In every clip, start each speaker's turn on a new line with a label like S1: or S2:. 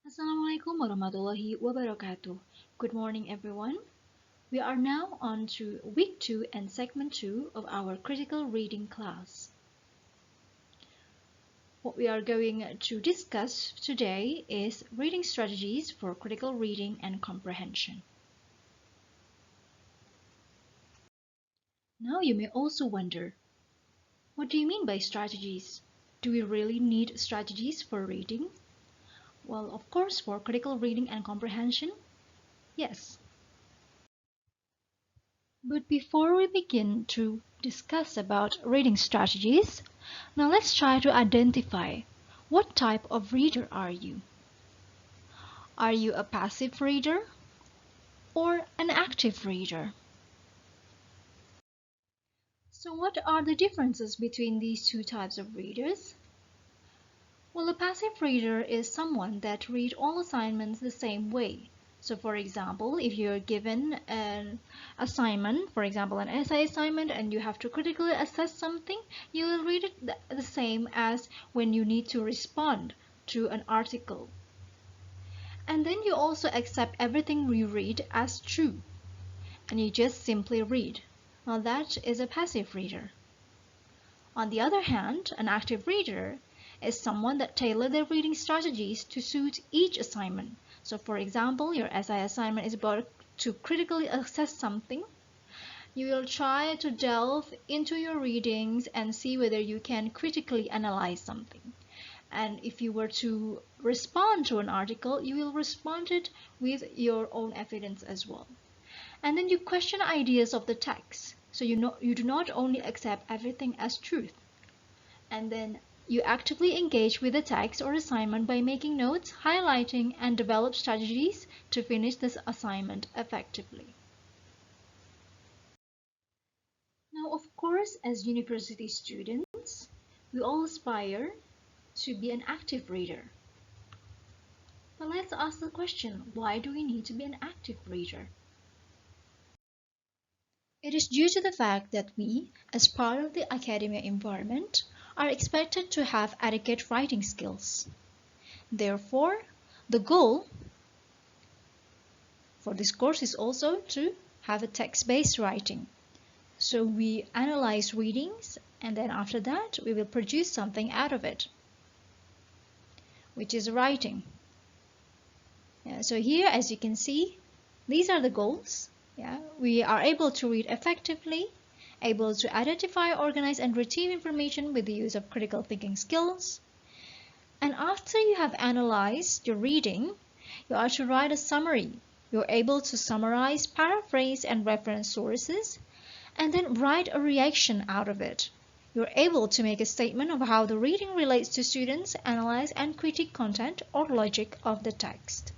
S1: Assalamualaikum warahmatullahi wabarakatuh. Good morning, everyone. We are now on to week 2 and segment 2 of our critical reading class. What we are going to discuss today is reading strategies for critical reading and comprehension. Now you may also wonder, what do you mean by strategies? Do we really need strategies for reading? Well, of course, for critical reading and comprehension, yes. But before we begin to discuss about reading strategies, now let's try to identify what type of reader are you? Are you a passive reader or an active reader? So what are the differences between these two types of readers? Well, a passive reader is someone that reads all assignments the same way. So for example, if you're given an assignment, for example an essay assignment, and you have to critically assess something, you will read it the same as when you need to respond to an article. And then you also accept everything you read as true, and you just simply read. Now that is a passive reader. On the other hand, an active reader is someone that tailors their reading strategies to suit each assignment. So for example, your essay assignment is about to critically assess something. You will try to delve into your readings and see whether you can critically analyze something. And if you were to respond to an article, you will respond it with your own evidence as well. And then you question ideas of the text. So you do not only accept everything as truth. And then you actively engage with the text or assignment by making notes, highlighting, and develop strategies to finish this assignment effectively. Now, of course, as university students, we all aspire to be an active reader. But let's ask the question, why do we need to be an active reader? It is due to the fact that we, as part of the academia environment, are expected to have adequate writing skills. Therefore, the goal for this course is also to have a text-based writing. So we analyze readings, and then after that we will produce something out of it, which is writing. So here, as you can see, these are the goals. We are able to read effectively, able to identify, organize, and retrieve information with the use of critical thinking skills. And after you have analyzed your reading, you are to write a summary. You're able to summarize, paraphrase, and reference sources, and then write a reaction out of it. You're able to make a statement of how the reading relates to students, analyze and critique content or logic of the text.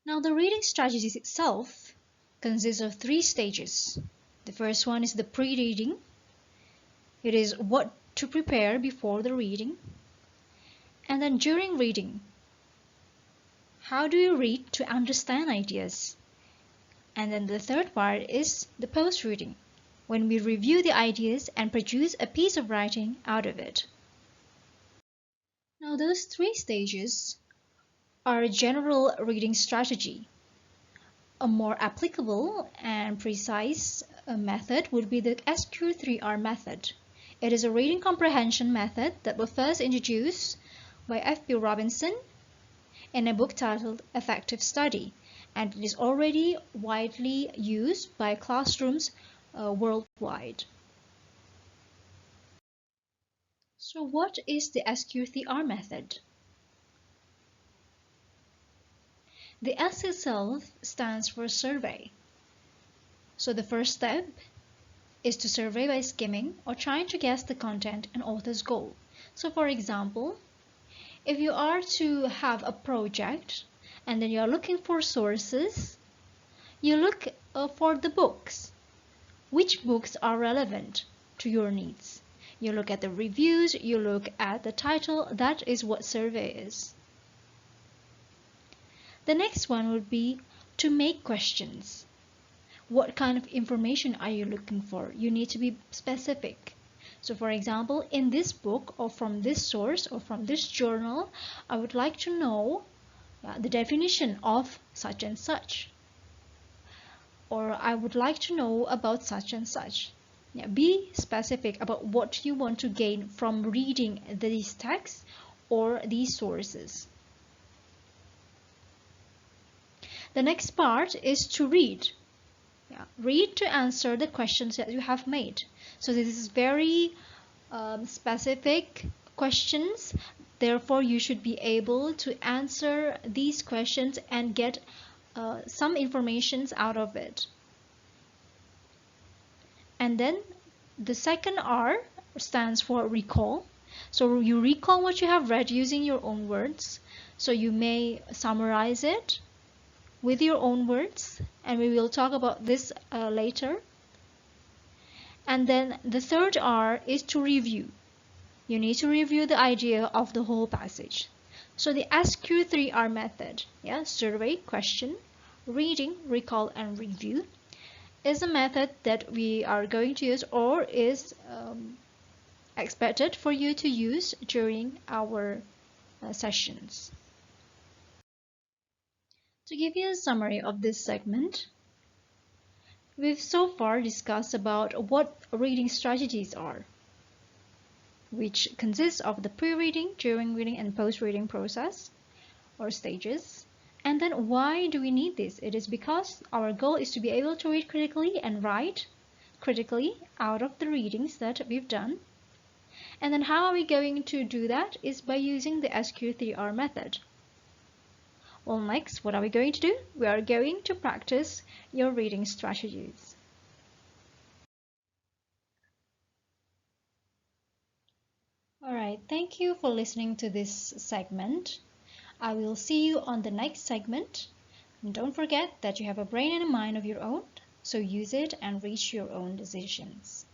S1: Now, the reading strategies itself consists of 3 stages. The first one is the pre-reading. It is what to prepare before the reading. And then during reading, how do you read to understand ideas? And then the third part is the post-reading, when we review the ideas and produce a piece of writing out of it. Now, those 3 stages are a general reading strategy. A more applicable and precise method would be the SQ3R method. It is a reading comprehension method that was first introduced by F.P. Robinson in a book titled Effective Study, and it is already widely used by classrooms worldwide. So what is the SQ3R method? The S itself stands for survey. So the first step is to survey by skimming or trying to guess the content and author's goal. So for example, if you are to have a project and then you are looking for sources, you look for the books. Which books are relevant to your needs? You look at the reviews, you look at the title. That is what survey is. The next one would be to make questions. What kind of information are you looking for? You need to be specific. So for example, in this book or from this source or from this journal, I would like to know the definition of such and such. Or I would like to know about such and such. Yeah, be specific about what you want to gain from reading these texts or these sources. The next part is to read. Yeah, read to answer the questions that you have made. So this is very specific questions. Therefore, you should be able to answer these questions and get some information out of it. And then the second R stands for recall. So you recall what you have read using your own words. So you may summarize it with your own words, and we will talk about this later. And then the third R is to review. You need to review the idea of the whole passage. So the SQ3R method, survey, question, reading, recall, and review, is a method that we are going to use or is expected for you to use during our sessions. To give you a summary of this segment, we've so far discussed about what reading strategies are, which consists of the pre-reading, during reading, and post-reading process or stages. And then why do we need this? It is because our goal is to be able to read critically and write critically out of the readings that we've done. And then how are we going to do that is by using the SQ3R method. Well, next, what are we going to do? We are going to practice your reading strategies. Alright, thank you for listening to this segment. I will see you on the next segment. And don't forget that you have a brain and a mind of your own, so use it and reach your own decisions.